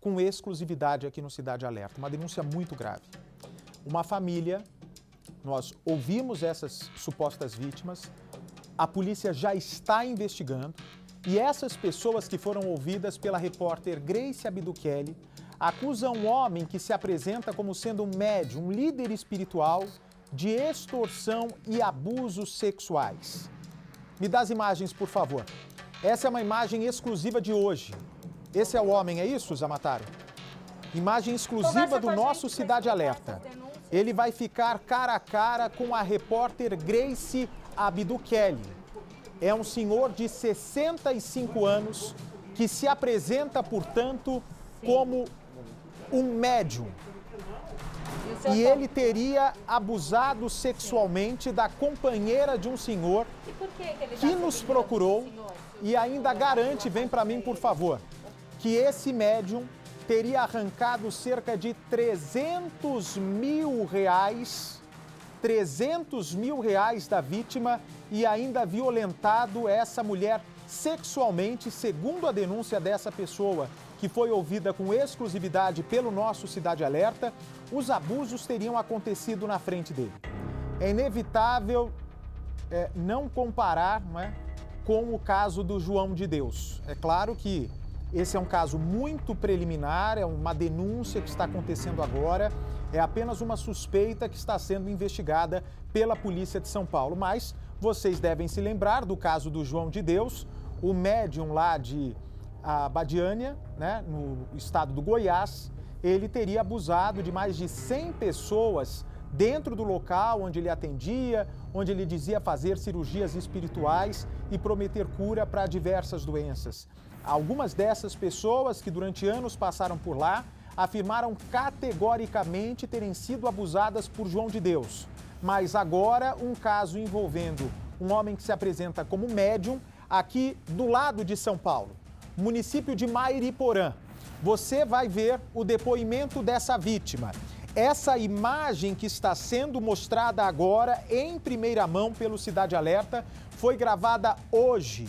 com exclusividade aqui no Cidade Alerta. Uma denúncia muito grave. Uma família, nós ouvimos essas supostas vítimas, a polícia já está investigando e essas pessoas que foram ouvidas pela repórter Grace Abduquele acusam um homem que se apresenta como sendo um médium, um líder espiritual, de extorsão e abusos sexuais. Me dá as imagens, por favor. Essa é uma imagem exclusiva de hoje. Esse é o homem, é isso, Zamataro? Imagem exclusiva do nosso Cidade Alerta. Ele vai ficar cara a cara com a repórter Grace Abduquele. É um senhor de 65 anos que se apresenta, portanto, como um médium. E ele teria abusado sexualmente da companheira de um senhor que nos procurou e ainda garante, vem para mim por favor, que esse médium teria arrancado cerca de 300 mil reais da vítima e ainda violentado essa mulher sexualmente, segundo a denúncia dessa pessoa, que foi ouvida com exclusividade pelo nosso Cidade Alerta. Os abusos teriam acontecido na frente dele. É inevitável não comparar, não é, com o caso do João de Deus. É claro que esse é um caso muito preliminar, é uma denúncia que está acontecendo agora, é apenas uma suspeita que está sendo investigada pela Polícia de São Paulo. Mas vocês devem se lembrar do caso do João de Deus, o médium lá de Abadiânia, né, no estado do Goiás. Ele teria abusado de mais de 100 pessoas dentro do local onde ele atendia, onde ele dizia fazer cirurgias espirituais e prometer cura para diversas doenças. Algumas dessas pessoas que durante anos passaram por lá afirmaram categoricamente terem sido abusadas por João de Deus. Mas agora um caso envolvendo um homem que se apresenta como médium aqui do lado de São Paulo, município de Mairiporã. Você vai ver o depoimento dessa vítima. Essa imagem que está sendo mostrada agora em primeira mão pelo Cidade Alerta foi gravada hoje,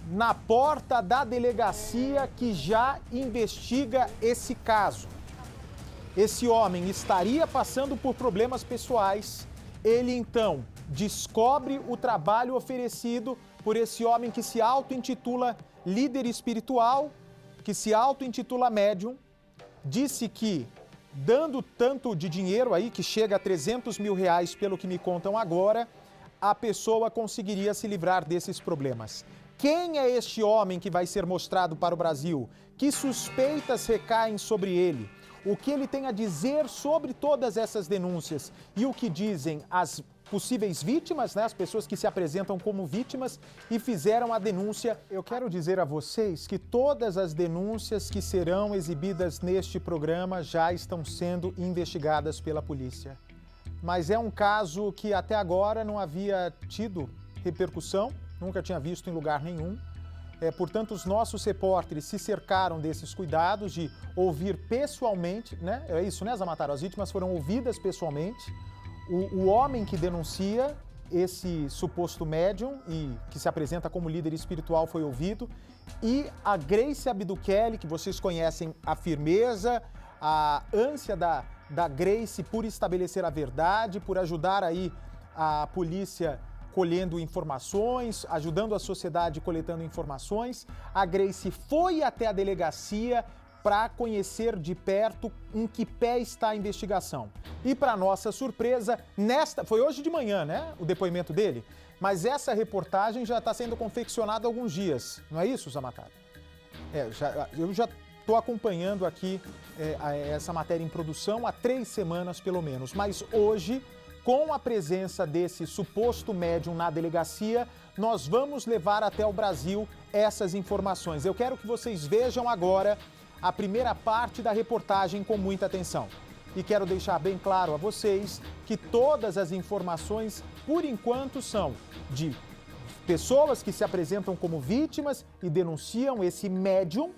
na porta da delegacia que já investiga esse caso. Esse homem estaria passando por problemas pessoais. Ele então descobre o trabalho oferecido por esse homem que se auto-intitula líder espiritual, que se auto-intitula médium, disse que dando tanto de dinheiro aí, que chega a 300 mil reais pelo que me contam agora, a pessoa conseguiria se livrar desses problemas. Quem é este homem que vai ser mostrado para o Brasil? Que suspeitas recaem sobre ele? O que ele tem a dizer sobre todas essas denúncias? E o que dizem as possíveis vítimas, né? As pessoas que se apresentam como vítimas e fizeram a denúncia. Eu quero dizer a vocês que todas as denúncias que serão exibidas neste programa já estão sendo investigadas pela polícia. Mas é um caso que até agora não havia tido repercussão, nunca tinha visto em lugar nenhum. Portanto, os nossos repórteres se cercaram desses cuidados de ouvir pessoalmente, né? É isso, né, Zamataro? As vítimas foram ouvidas pessoalmente. O homem que denuncia esse suposto médium e que se apresenta como líder espiritual foi ouvido. E a Grace Abduquele, que vocês conhecem a firmeza, a ânsia da Grace por estabelecer a verdade, por ajudar aí a polícia colhendo informações, ajudando a sociedade coletando informações. A Grace foi até a delegacia para conhecer de perto em que pé está a investigação. E para nossa surpresa, foi hoje de manhã, né, o depoimento dele, mas essa reportagem já está sendo confeccionada há alguns dias, não é isso, Zamataro? Eu já estou acompanhando aqui essa matéria em produção há 3 semanas pelo menos, mas hoje, com a presença desse suposto médium na delegacia, nós vamos levar até o Brasil essas informações. Eu quero que vocês vejam agora a primeira parte da reportagem com muita atenção. E quero deixar bem claro a vocês que todas as informações, por enquanto, são de pessoas que se apresentam como vítimas e denunciam esse médium,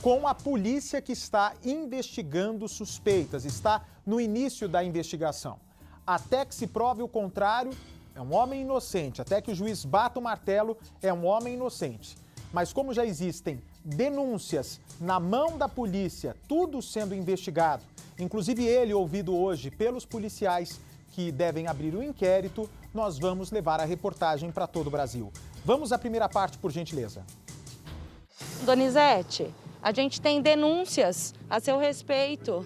com a polícia que está investigando suspeitas, está no início da investigação. Até que se prove o contrário, é um homem inocente. Até que o juiz bata o martelo, é um homem inocente. Mas como já existem denúncias na mão da polícia, tudo sendo investigado, inclusive ele ouvido hoje pelos policiais que devem abrir o inquérito, nós vamos levar a reportagem para todo o Brasil. Vamos à primeira parte, por gentileza. Donizete, a gente tem denúncias a seu respeito.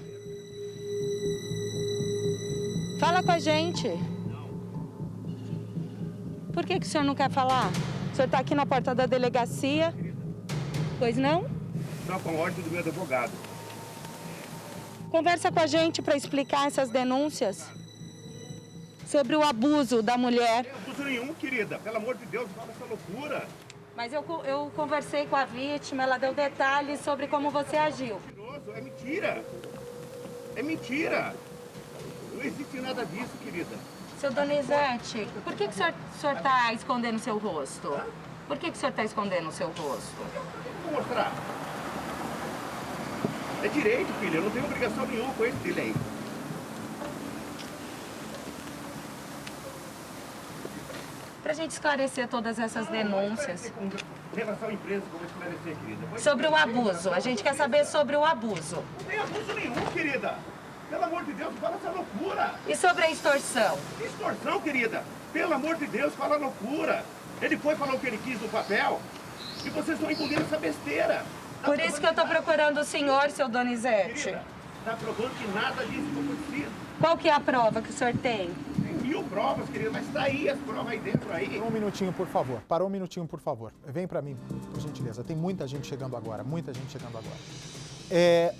Fala com a gente. Por que o senhor não quer falar? O senhor está aqui na porta da delegacia. Pois não? Não, com a ordem do meu advogado. Conversa com a gente para explicar essas denúncias sobre o abuso da mulher. Não tem abuso nenhum, querida. Pelo amor de Deus, fala essa loucura. Mas eu conversei com a vítima, ela deu detalhes sobre como você agiu. Mentiroso, é mentira. É mentira. Não existe nada disso, querida. Seu Donizete, por que o senhor está escondendo seu rosto? Por que o senhor está escondendo o seu rosto? Vou mostrar. É direito, filha. Eu não tenho obrigação nenhuma com esse delay. Para a gente esclarecer todas essas denúncias. Com relação à empresa, que eu vou esclarecer, querida. Sobre o abuso. A gente quer saber sobre o abuso. Não tem abuso nenhum, querida. Pelo amor de Deus, fala essa loucura. E sobre a extorsão? Extorsão, querida. Pelo amor de Deus, fala loucura. Ele foi falar o que ele quis no papel e vocês estão engolindo essa besteira. Por isso que eu estou procurando o senhor, seu Donizete. Querida, está provando que nada disso foi acontecido. Qual que é a prova que o senhor tem? Tem 1000 provas, querida, mas tá aí as provas aí dentro aí. Um minutinho, por favor. Parou um minutinho, por favor. Vem para mim, por gentileza. Tem muita gente chegando agora, muita gente chegando agora.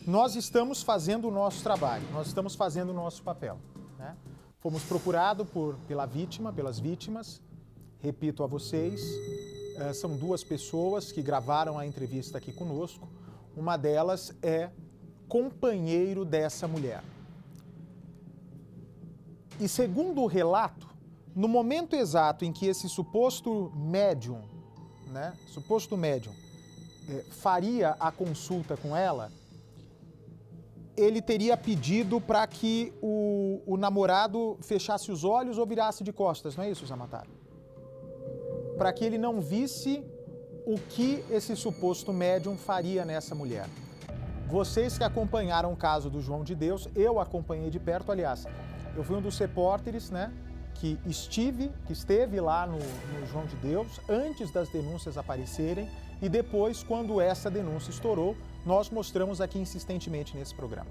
Nós estamos fazendo o nosso trabalho, nós estamos fazendo o nosso papel, né? Fomos procurados pelas vítimas, repito a vocês, são duas pessoas que gravaram a entrevista aqui conosco, uma delas é companheiro dessa mulher. E segundo o relato, no momento exato em que esse suposto médium, faria a consulta com ela, ele teria pedido para que o namorado fechasse os olhos ou virasse de costas, não é isso, Zamataro? Para que ele não visse o que esse suposto médium faria nessa mulher. Vocês que acompanharam o caso do João de Deus, eu acompanhei de perto, aliás, eu fui um dos repórteres, né, que esteve lá no João de Deus, antes das denúncias aparecerem, e depois, quando essa denúncia estourou, nós mostramos aqui insistentemente nesse programa.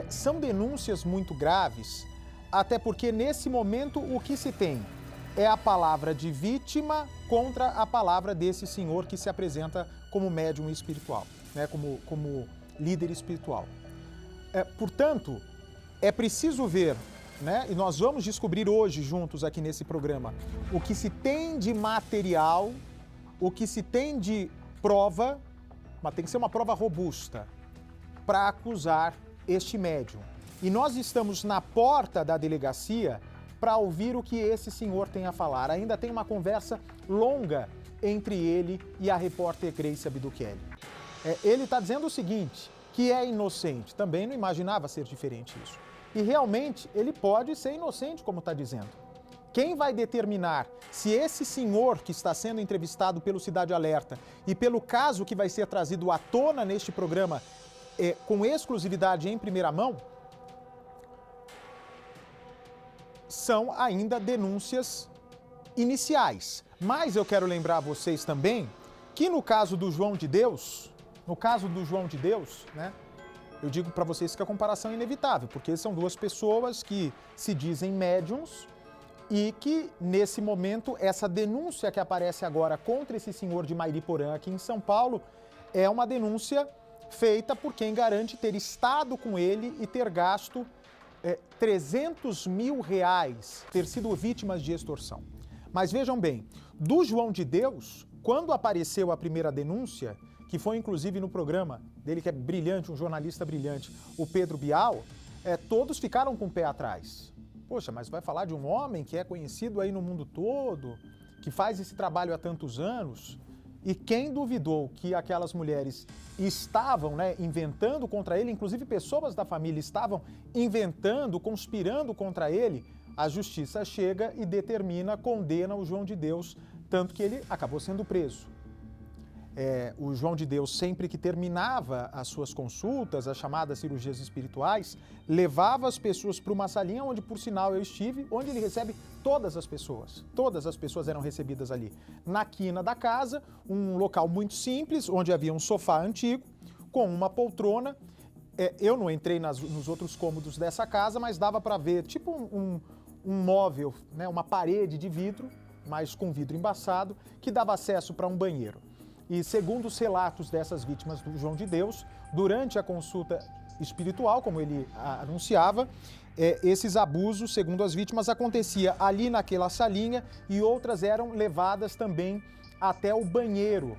São denúncias muito graves, até porque nesse momento o que se tem é a palavra de vítima contra a palavra desse senhor que se apresenta como médium espiritual, né, como líder espiritual. Portanto, é preciso ver, né, e nós vamos descobrir hoje juntos aqui nesse programa, o que se tem de material, o que se tem de prova, mas tem que ser uma prova robusta, para acusar este médium. E nós estamos na porta da delegacia para ouvir o que esse senhor tem a falar. Ainda tem uma conversa longa entre ele e a repórter Grace Abduquelli. Ele está dizendo o seguinte, que é inocente. Também não imaginava ser diferente isso. E realmente ele pode ser inocente, como está dizendo. Quem vai determinar se esse senhor que está sendo entrevistado pelo Cidade Alerta e pelo caso que vai ser trazido à tona neste programa com exclusividade em primeira mão, são ainda denúncias iniciais. Mas eu quero lembrar a vocês também que no caso do João de Deus, né, eu digo para vocês que a comparação é inevitável, porque são duas pessoas que se dizem médiums e que, nesse momento, essa denúncia que aparece agora contra esse senhor de Mairiporã aqui em São Paulo é uma denúncia feita por quem garante ter estado com ele e ter gasto 300 mil reais, ter sido vítimas de extorsão. Mas vejam bem, do João de Deus, quando apareceu a primeira denúncia, que foi inclusive no programa dele, que é brilhante, um jornalista brilhante, o Pedro Bial, todos ficaram com o pé atrás. Poxa, mas vai falar de um homem que é conhecido aí no mundo todo, que faz esse trabalho há tantos anos? E quem duvidou que aquelas mulheres estavam, né, inventando contra ele, inclusive pessoas da família estavam inventando, conspirando contra ele, a justiça chega e condena o João de Deus, tanto que ele acabou sendo preso. O João de Deus, sempre que terminava as suas consultas, as chamadas cirurgias espirituais, levava as pessoas para uma salinha onde, por sinal, eu estive, onde ele recebe todas as pessoas. Todas as pessoas eram recebidas ali. Na quina da casa, um local muito simples, onde havia um sofá antigo, com uma poltrona. Eu não entrei nos outros cômodos dessa casa, mas dava para ver tipo um móvel, né, uma parede de vidro, mas com vidro embaçado, que dava acesso para um banheiro. E segundo os relatos dessas vítimas do João de Deus, durante a consulta espiritual, como ele anunciava, esses abusos, segundo as vítimas, acontecia ali naquela salinha e outras eram levadas também até o banheiro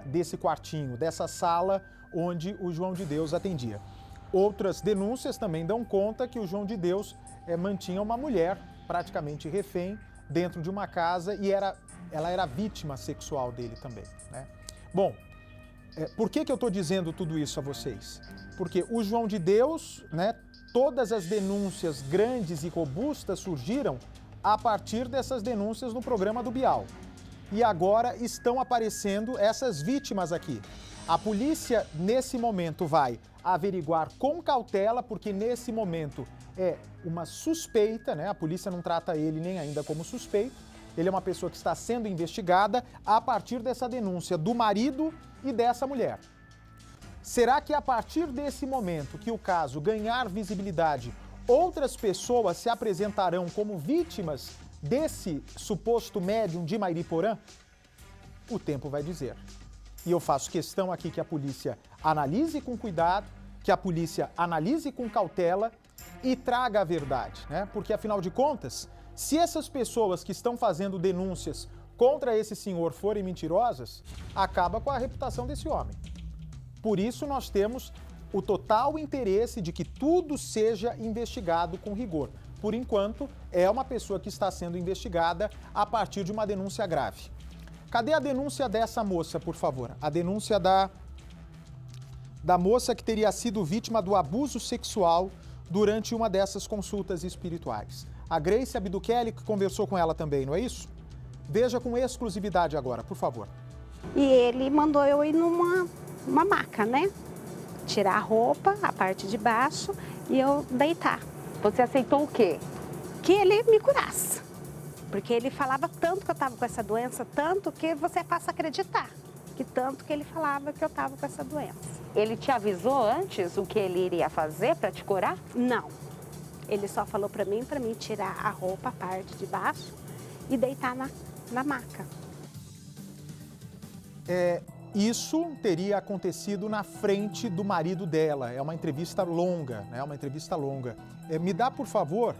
desse quartinho, dessa sala onde o João de Deus atendia. Outras denúncias também dão conta que o João de Deus mantinha uma mulher praticamente refém dentro de uma casa e ela era vítima sexual dele também, né? Bom, por que eu estou dizendo tudo isso a vocês? Porque o João de Deus, né, todas as denúncias grandes e robustas surgiram a partir dessas denúncias no programa do Bial. E agora estão aparecendo essas vítimas aqui. A polícia, nesse momento, vai averiguar com cautela, porque nesse momento é uma suspeita, né? A polícia não trata ele nem ainda como suspeito. Ele é uma pessoa que está sendo investigada a partir dessa denúncia do marido e dessa mulher. Será que a partir desse momento que o caso ganhar visibilidade, outras pessoas se apresentarão como vítimas desse suposto médium de Mairiporã? O tempo vai dizer. E eu faço questão aqui que a polícia analise com cuidado, que a polícia analise com cautela e traga a verdade, né? Porque, afinal de contas, se essas pessoas que estão fazendo denúncias contra esse senhor forem mentirosas, acaba com a reputação desse homem. Por isso, nós temos o total interesse de que tudo seja investigado com rigor. Por enquanto, é uma pessoa que está sendo investigada a partir de uma denúncia grave. Cadê a denúncia dessa moça, por favor? A denúncia da moça que teria sido vítima do abuso sexual durante uma dessas consultas espirituais. A Grace Abdukelli, que conversou com ela também, não é isso? Veja com exclusividade agora, por favor. E ele mandou eu ir numa maca, né? Tirar a roupa, a parte de baixo, e eu deitar. Você aceitou o quê? Que ele me curasse. Porque ele falava tanto que eu estava com essa doença, tanto que você passa a acreditar. Que tanto que ele falava que eu estava com essa doença. Ele te avisou antes o que ele iria fazer para te curar? Não. Ele só falou para mim tirar a roupa, a parte de baixo, e deitar na maca. Isso teria acontecido na frente do marido dela. É uma entrevista longa, né? Uma entrevista longa. Me dá, por favor,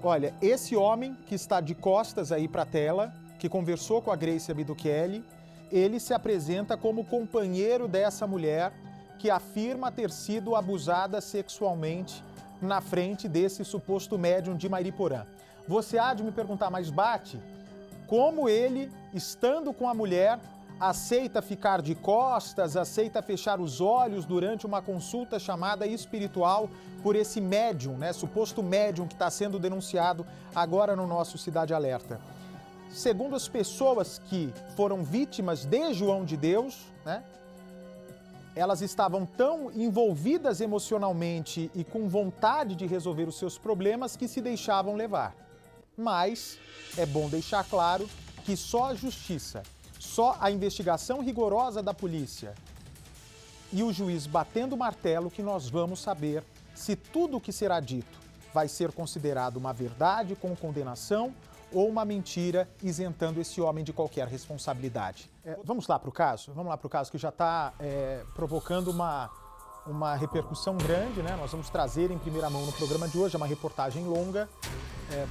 olha, esse homem que está de costas aí para a tela, que conversou com a Grace Abdukelli, ele se apresenta como companheiro dessa mulher que afirma ter sido abusada sexualmente na frente desse suposto médium de Mairiporã. Você há de me perguntar, mas Bate, como ele, estando com a mulher, aceita ficar de costas, aceita fechar os olhos durante uma consulta chamada espiritual por esse médium, né, suposto médium que está sendo denunciado agora no nosso Cidade Alerta. Segundo as pessoas que foram vítimas de João de Deus, né, elas estavam tão envolvidas emocionalmente e com vontade de resolver os seus problemas que se deixavam levar. Mas é bom deixar claro que só a justiça, só a investigação rigorosa da polícia e o juiz batendo o martelo que nós vamos saber se tudo o que será dito vai ser considerado uma verdade com condenação ou uma mentira isentando esse homem de qualquer responsabilidade. Vamos lá para o caso? Vamos lá para o caso que já está provocando uma repercussão grande, né? Nós vamos trazer em primeira mão no programa de hoje, é uma reportagem longa,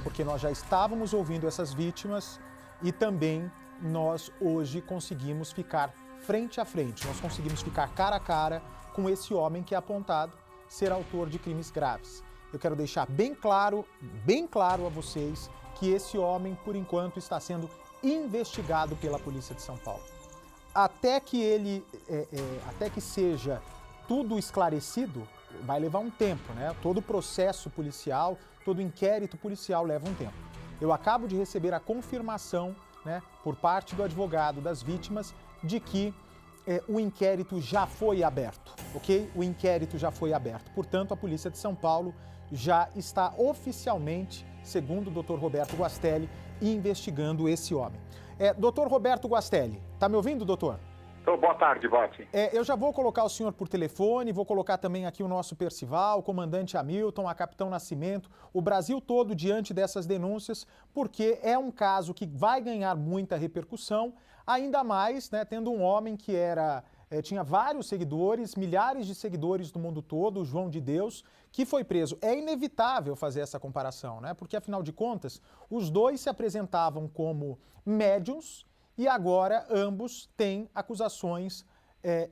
porque nós já estávamos ouvindo essas vítimas e também nós hoje conseguimos ficar frente a frente, nós conseguimos ficar cara a cara com esse homem que é apontado ser autor de crimes graves. Eu quero deixar bem claro a vocês que esse homem, por enquanto, está sendo investigado pela Polícia de São Paulo. Até que seja tudo esclarecido, vai levar um tempo, né? Todo processo policial, todo inquérito policial leva um tempo. Eu acabo de receber a confirmação, né, por parte do advogado das vítimas, de que o inquérito já foi aberto, ok? O inquérito já foi aberto. Portanto, a Polícia de São Paulo já está oficialmente, segundo o Dr. Roberto Guastelli, investigando esse homem. Dr. Roberto Guastelli, tá me ouvindo, doutor? Boa tarde, Bote. Eu já vou colocar o senhor por telefone, vou colocar também aqui o nosso Percival, o comandante Hamilton, a capitão Nascimento, o Brasil todo diante dessas denúncias, porque é um caso que vai ganhar muita repercussão, ainda mais, né, tendo um homem que tinha vários seguidores, milhares de seguidores do mundo todo, o João de Deus, que foi preso. É inevitável fazer essa comparação, né? Porque, afinal de contas, os dois se apresentavam como médiuns e agora ambos têm acusações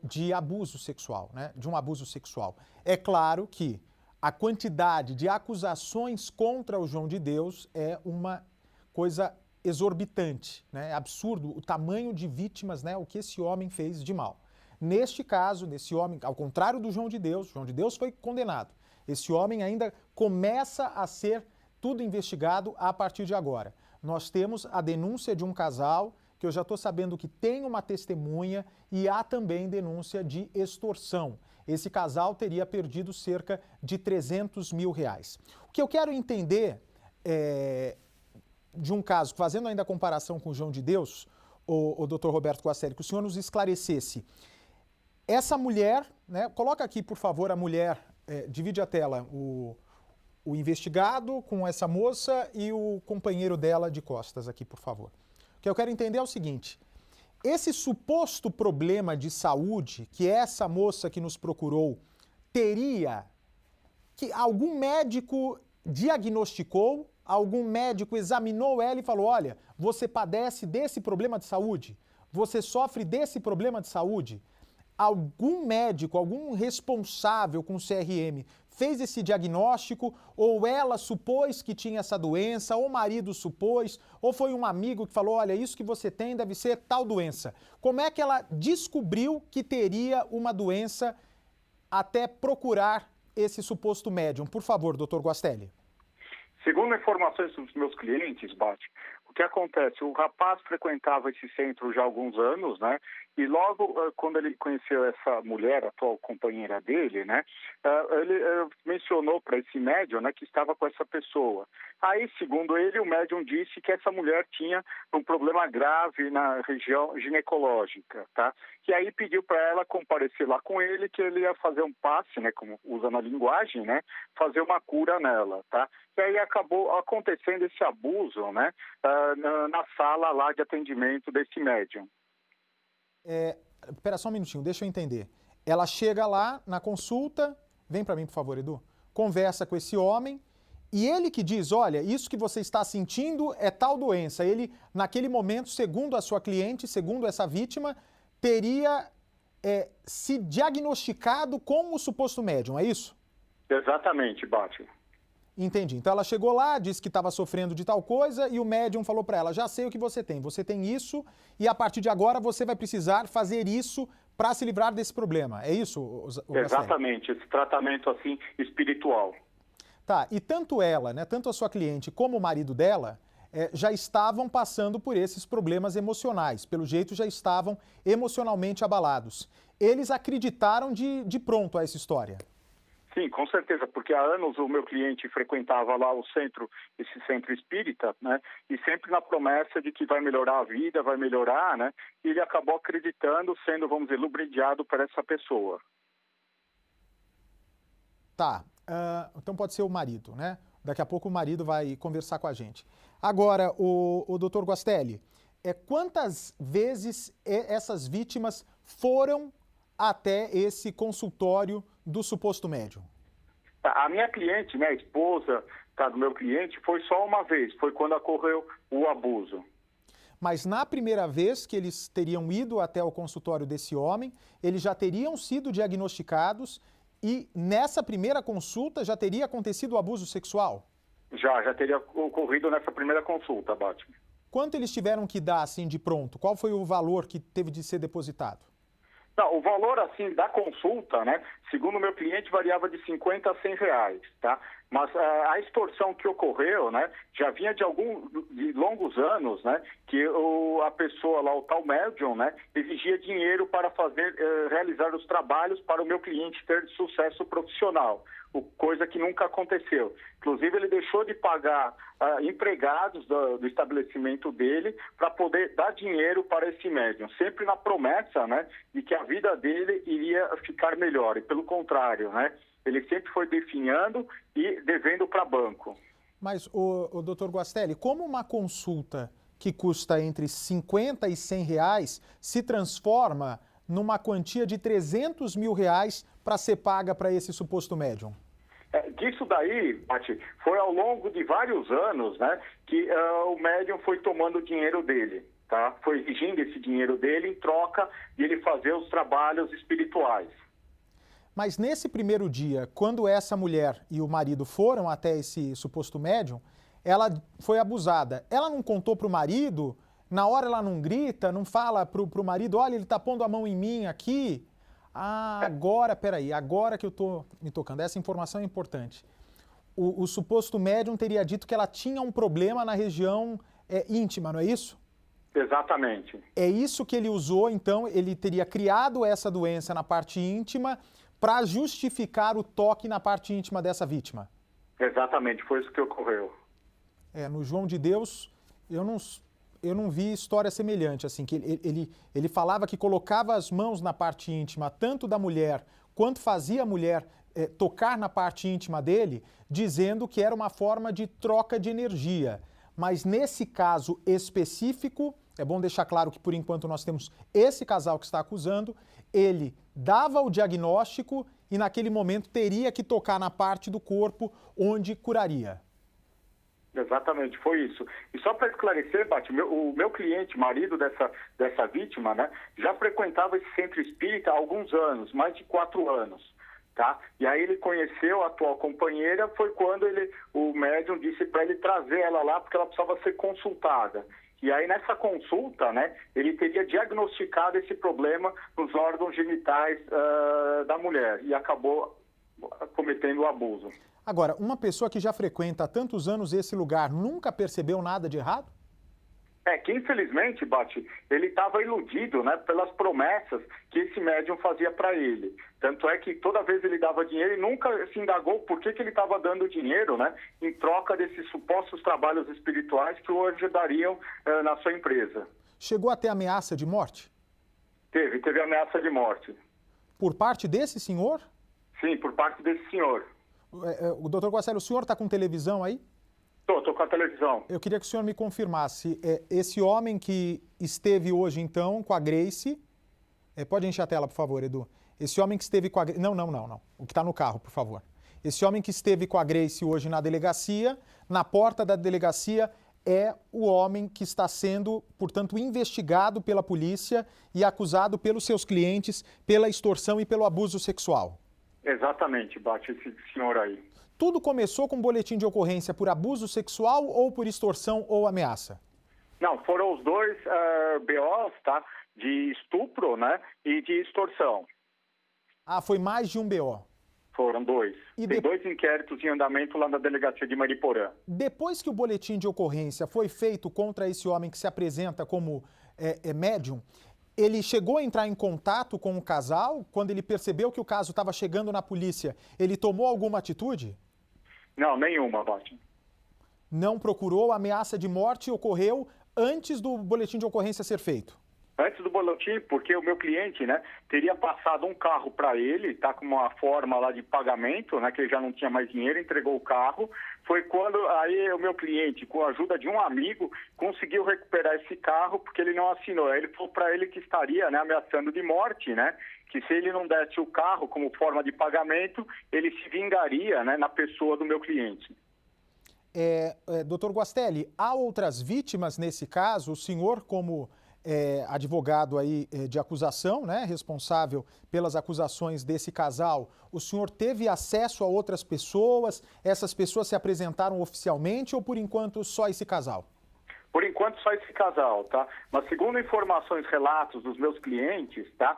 de abuso sexual, né? De um abuso sexual. É claro que a quantidade de acusações contra o João de Deus é uma coisa exorbitante, né? É absurdo o tamanho de vítimas, né? O que esse homem fez de mal. Neste caso, desse homem, ao contrário do João de Deus foi condenado. Esse homem ainda começa a ser tudo investigado a partir de agora. Nós temos a denúncia de um casal, que eu já estou sabendo que tem uma testemunha, e há também denúncia de extorsão. Esse casal teria perdido cerca de R$300 mil. O que eu quero entender de um caso, fazendo ainda a comparação com o João de Deus, o Dr. Roberto Guastelli, que o senhor nos esclarecesse. Essa mulher, né, coloca aqui, por favor, a mulher, divide a tela, o investigado com essa moça e o companheiro dela de costas aqui, por favor. O que eu quero entender é o seguinte: esse suposto problema de saúde que essa moça que nos procurou teria, que algum médico diagnosticou, algum médico examinou ela e falou: olha, você padece desse problema de saúde, você sofre desse problema de saúde. Algum médico, algum responsável com CRM fez esse diagnóstico, ou ela supôs que tinha essa doença, ou o marido supôs, ou foi um amigo que falou: olha, isso que você tem deve ser tal doença. Como é que ela descobriu que teria uma doença até procurar esse suposto médium? Por favor, doutor Guastelli. Segundo informações dos meus clientes, Bate, o que acontece? O rapaz frequentava esse centro já há alguns anos, né? E logo quando ele conheceu essa mulher, a atual companheira dele, né? Ele mencionou para esse médium, né, que estava com essa pessoa. Aí, segundo ele, o médium disse que essa mulher tinha um problema grave na região ginecológica, tá? E aí pediu para ela comparecer lá com ele, que ele ia fazer um passe, né, como usa na linguagem, né? Fazer uma cura nela, tá? E aí acabou acontecendo esse abuso, né, na sala lá de atendimento desse médium. Espera só um minutinho, deixa eu entender. Ela chega lá na consulta, vem para mim, por favor, Edu, conversa com esse homem, e ele que diz: olha, isso que você está sentindo é tal doença. Ele, naquele momento, segundo a sua cliente, segundo essa vítima, teria se diagnosticado com o suposto médium, é isso? Exatamente, Bate. Entendi. Então ela chegou lá, disse que estava sofrendo de tal coisa e o médium falou para ela: já sei o que você tem isso e a partir de agora você vai precisar fazer isso para se livrar desse problema. É isso, Exatamente, esse tratamento assim espiritual. Tá, e tanto ela, né, tanto a sua cliente como o marido dela já estavam passando por esses problemas emocionais, pelo jeito já estavam emocionalmente abalados. Eles acreditaram de pronto a essa história. Sim, com certeza, porque há anos o meu cliente frequentava lá esse centro espírita, né? E sempre na promessa de que vai melhorar a vida, vai melhorar, né? E ele acabou acreditando, sendo, vamos dizer, lubridiado por essa pessoa. Tá, então pode ser o marido, né? Daqui a pouco o marido vai conversar com a gente. Agora, o doutor Guastelli, quantas vezes essas vítimas foram até esse consultório do suposto médium? A minha cliente, né, a esposa do meu cliente, foi só uma vez, foi quando ocorreu o abuso. Mas na primeira vez que eles teriam ido até o consultório desse homem, eles já teriam sido diagnosticados e nessa primeira consulta já teria acontecido o abuso sexual? Já teria ocorrido nessa primeira consulta, Batman. Quanto eles tiveram que dar assim de pronto? Qual foi o valor que teve de ser depositado? Não, o valor assim da consulta, né, segundo o meu cliente, variava de 50 a 100 reais, tá? Mas a extorsão que ocorreu, né, já vinha de longos anos, né, que a pessoa lá, o tal médium, né, exigia dinheiro para realizar os trabalhos para o meu cliente ter sucesso profissional, coisa que nunca aconteceu. Inclusive, ele deixou de pagar empregados do estabelecimento dele para poder dar dinheiro para esse médium, sempre na promessa, né, de que a vida dele iria ficar melhor. E pelo contrário, né, ele sempre foi definhando e devendo para banco. Mas, o doutor Guastelli, como uma consulta que custa entre 50 e 100 reais se transforma numa quantia de 300 mil reais para ser paga para esse suposto médium? Disso daí, Pati, foi ao longo de vários anos, né, que o médium foi tomando o dinheiro dele, tá? Foi exigindo esse dinheiro dele em troca de ele fazer os trabalhos espirituais. Mas nesse primeiro dia, quando essa mulher e o marido foram até esse suposto médium, ela foi abusada. Ela não contou para o marido? Na hora ela não grita, não fala para o marido, olha, ele está pondo a mão em mim aqui? Ah, agora que eu estou me tocando. Essa informação é importante. O suposto médium teria dito que ela tinha um problema na região íntima, não é isso? Exatamente. É isso que ele usou, então, ele teria criado essa doença na parte íntima para justificar o toque na parte íntima dessa vítima. Exatamente, foi isso que ocorreu. No João de Deus, eu não vi história semelhante, assim, que ele falava que colocava as mãos na parte íntima, tanto da mulher, quanto fazia a mulher tocar na parte íntima dele, dizendo que era uma forma de troca de energia. Mas nesse caso específico, é bom deixar claro que por enquanto nós temos esse casal que está acusando, ele dava o diagnóstico e naquele momento teria que tocar na parte do corpo onde curaria. Exatamente, foi isso. E só para esclarecer, Bate, o meu cliente, marido dessa vítima, né, já frequentava esse centro espírita há alguns anos, mais de 4 anos. Tá? E aí ele conheceu a atual companheira, foi quando o médium disse para ele trazer ela lá, porque ela precisava ser consultada. E aí nessa consulta, né, ele teria diagnosticado esse problema nos órgãos genitais da mulher e acabou cometendo o abuso. Agora, uma pessoa que já frequenta há tantos anos esse lugar nunca percebeu nada de errado? Que infelizmente, Bate, ele estava iludido, né, pelas promessas que esse médium fazia para ele. Tanto é que toda vez ele dava dinheiro e nunca se indagou por que ele estava dando dinheiro, né, em troca desses supostos trabalhos espirituais que o ajudariam na sua empresa. Chegou a ter ameaça de morte? Teve ameaça de morte. Por parte desse senhor? Sim, por parte desse senhor. O doutor Guastelli, o senhor está com televisão aí? Estou com a televisão. Eu queria que o senhor me confirmasse, esse homem que esteve hoje, então, com a Grace... pode encher a tela, por favor, Edu. Esse homem que esteve com a Grace... Não. O que está no carro, por favor. Esse homem que esteve com a Grace hoje na delegacia, na porta da delegacia, é o homem que está sendo, portanto, investigado pela polícia e acusado pelos seus clientes pela extorsão e pelo abuso sexual. Exatamente, Bate, esse senhor aí. Tudo começou com um boletim de ocorrência por abuso sexual ou por extorsão ou ameaça? Não, foram os dois BOs, tá? De estupro, né? E de extorsão. Foi mais de um BO? Foram 2. Tem 2 inquéritos em andamento lá na delegacia de Mariporã. Depois que o boletim de ocorrência foi feito contra esse homem que se apresenta como médium, ele chegou a entrar em contato com o casal? Quando ele percebeu que o caso estava chegando na polícia, ele tomou alguma atitude? Não, nenhuma, Bate. Não procurou? A ameaça de morte ocorreu antes do boletim de ocorrência ser feito? Antes do boletim, porque o meu cliente, né, teria passado um carro para ele, tá, com uma forma lá de pagamento, né, que ele já não tinha mais dinheiro, entregou o carro. Foi quando aí o meu cliente, com a ajuda de um amigo, conseguiu recuperar esse carro porque ele não assinou. Aí ele falou para ele que estaria, né, ameaçando de morte, né, que se ele não desse o carro como forma de pagamento, ele se vingaria, né, na pessoa do meu cliente. Doutor Guastelli, há outras vítimas nesse caso? O senhor, como advogado aí de acusação, né, responsável pelas acusações desse casal, o senhor teve acesso a outras pessoas? Essas pessoas se apresentaram oficialmente ou, por enquanto, só esse casal? Por enquanto, só esse casal, tá? Mas segundo informações, relatos dos meus clientes, tá?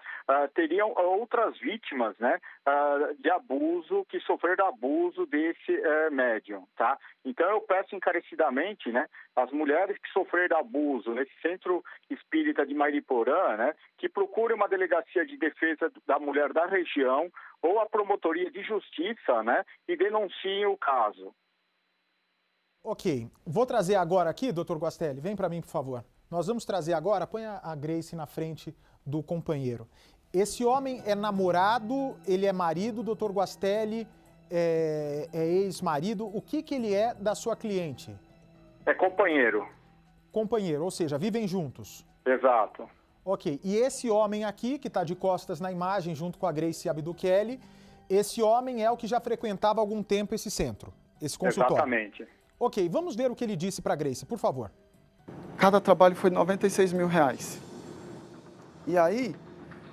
Teriam outras vítimas, né? De abuso, que sofreram abuso desse médium, tá? Então, eu peço encarecidamente, né? As mulheres que sofreram abuso nesse centro espírita de Mariporã, né? Que procurem uma delegacia de defesa da mulher da região ou a promotoria de justiça, né? E denunciem o caso. Ok, vou trazer agora aqui, doutor Guastelli, vem para mim, por favor. Nós vamos trazer agora, põe a Grace na frente do companheiro. Esse homem é namorado, ele é marido, doutor Guastelli é ex-marido. O que ele é da sua cliente? É companheiro. Companheiro, ou seja, vivem juntos. Exato. Ok, e esse homem aqui, que está de costas na imagem, junto com a Grace Abdukeli, esse homem é o que já frequentava há algum tempo esse centro, esse consultório. Exatamente. Ok, vamos ver o que ele disse para a Grace, por favor. Cada trabalho foi R$96 mil. E aí,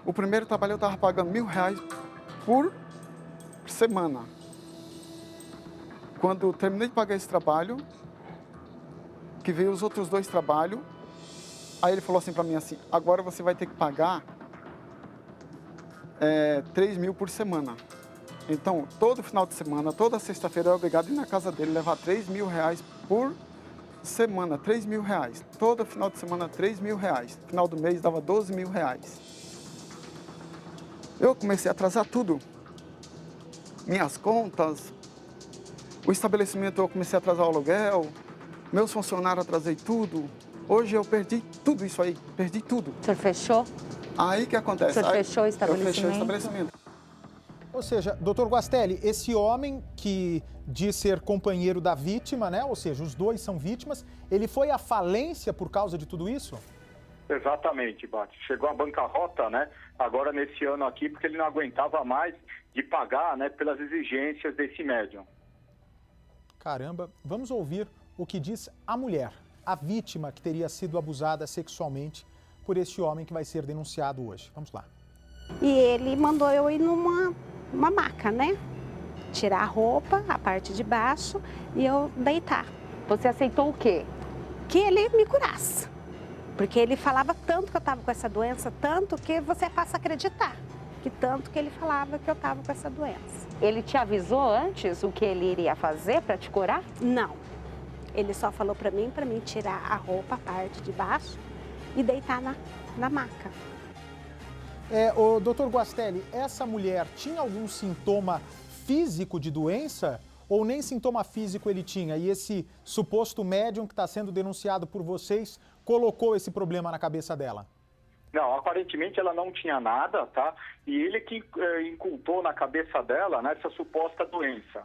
o primeiro trabalho eu estava pagando R$1.000 por semana. Quando eu terminei de pagar esse trabalho, que veio os outros 2 trabalhos, aí ele falou assim para mim assim, agora você vai ter que pagar 3 mil por semana. Então, todo final de semana, toda sexta-feira, eu era obrigado a ir na casa dele levar R$3 mil por semana, R$3 mil. Todo final de semana, R$3 mil. Final do mês, dava R$12 mil. Eu comecei a atrasar tudo. Minhas contas, o estabelecimento eu comecei a atrasar o aluguel, meus funcionários atrasei tudo. Hoje eu perdi tudo isso aí, perdi tudo. O senhor fechou? Aí que acontece? O senhor fechou o estabelecimento? Eu fechei o estabelecimento. Ou seja, doutor Guastelli, esse homem que diz ser companheiro da vítima, né? Ou seja, os 2 são vítimas, ele foi à falência por causa de tudo isso? Exatamente, Bate. Chegou à bancarrota, né? Agora nesse ano aqui, porque ele não aguentava mais de pagar, né? Pelas exigências desse médium. Caramba, vamos ouvir o que diz a mulher, a vítima que teria sido abusada sexualmente por esse homem que vai ser denunciado hoje. Vamos lá. E ele mandou eu ir numa maca, né? Tirar a roupa, a parte de baixo, e eu deitar. Você aceitou o quê? Que ele me curasse. Porque ele falava tanto que eu estava com essa doença, tanto que você passa a acreditar. Que tanto que ele falava que eu estava com essa doença. Ele te avisou antes o que ele iria fazer para te curar? Não. Ele só falou para mim tirar a roupa, a parte de baixo, e deitar na maca. O doutor Guastelli, essa mulher tinha algum sintoma físico de doença ou nem sintoma físico ele tinha? E esse suposto médium que está sendo denunciado por vocês colocou esse problema na cabeça dela? Não, aparentemente ela não tinha nada, tá? E ele que inculpou na cabeça dela, né, essa suposta doença.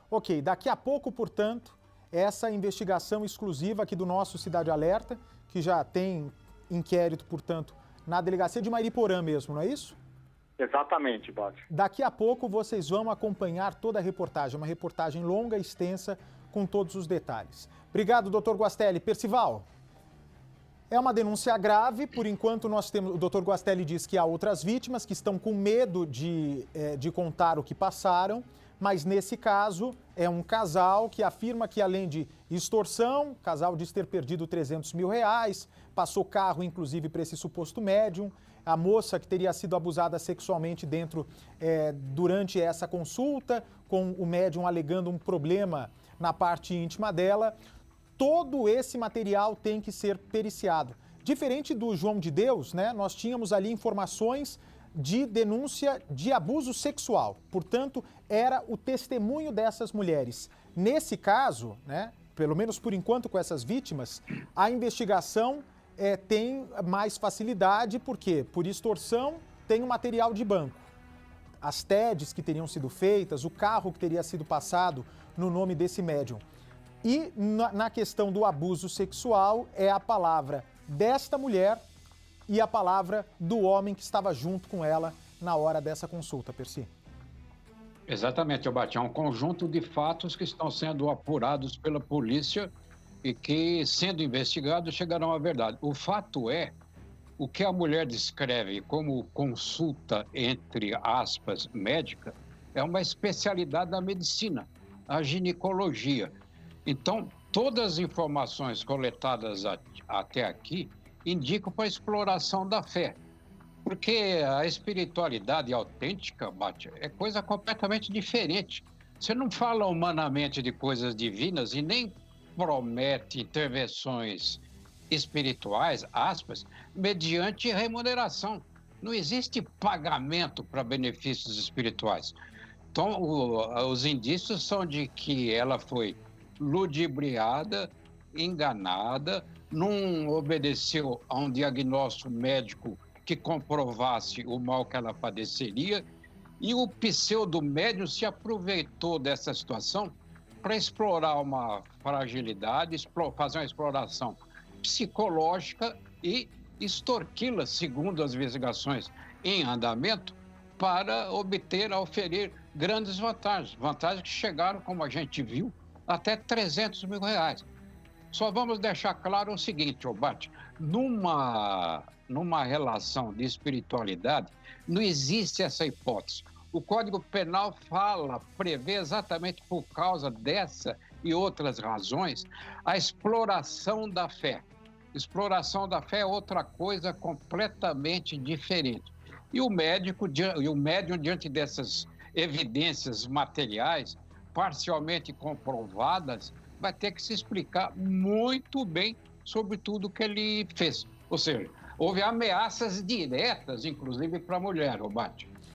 Ok, daqui a pouco, portanto, essa investigação exclusiva aqui do nosso Cidade Alerta, que já tem inquérito, portanto, na delegacia de Mariporã mesmo, não é isso? Exatamente, Bate. Daqui a pouco vocês vão acompanhar toda a reportagem, uma reportagem longa e extensa com todos os detalhes. Obrigado, doutor Guastelli. Percival, é uma denúncia grave, por enquanto nós temos, o doutor Guastelli diz que há outras vítimas que estão com medo de contar o que passaram, mas nesse caso é um casal que afirma que além de extorsão, o casal diz ter perdido R$300 mil, passou carro inclusive para esse suposto médium, a moça que teria sido abusada sexualmente durante essa consulta, com o médium alegando um problema na parte íntima dela. Todo esse material tem que ser periciado. Diferente do João de Deus, né, nós tínhamos ali informações de denúncia de abuso sexual. Portanto, era o testemunho dessas mulheres. Nesse caso, né, pelo menos por enquanto com essas vítimas, a investigação tem mais facilidade, porque por extorsão tem o material de banco. As TEDs que teriam sido feitas, o carro que teria sido passado no nome desse médium. E na questão do abuso sexual é a palavra desta mulher e a palavra do homem que estava junto com ela na hora dessa consulta, Percy. Exatamente, Albate. É um conjunto de fatos que estão sendo apurados pela polícia e que, sendo investigados, chegarão à verdade. O fato é, o que a mulher descreve como consulta, entre aspas, médica, é uma especialidade da medicina, a ginecologia. Então, todas as informações coletadas até aqui indicam para a exploração da fé. Porque a espiritualidade autêntica, Bate, é coisa completamente diferente. Você não fala humanamente de coisas divinas e nem promete intervenções espirituais, aspas, mediante remuneração. Não existe pagamento para benefícios espirituais. Então, os indícios são de que ela foi ludibriada, enganada, não obedeceu a um diagnóstico médico que comprovasse o mal que ela padeceria, e o pseudo-médium se aproveitou dessa situação para explorar uma fragilidade, fazer uma exploração psicológica e extorquí-la, segundo as investigações em andamento, para obter, oferir grandes vantagens. Vantagens que chegaram, como a gente viu, até 300 mil reais. Só vamos deixar claro o seguinte, Bate, numa relação de espiritualidade, não existe essa hipótese. O Código Penal prevê exatamente por causa dessa e outras razões, a exploração da fé. Exploração da fé é outra coisa completamente diferente. E o médium, diante dessas evidências materiais, parcialmente comprovadas, vai ter que se explicar muito bem sobre tudo que ele fez. Ou seja, houve ameaças diretas, inclusive, para a mulher, Bate.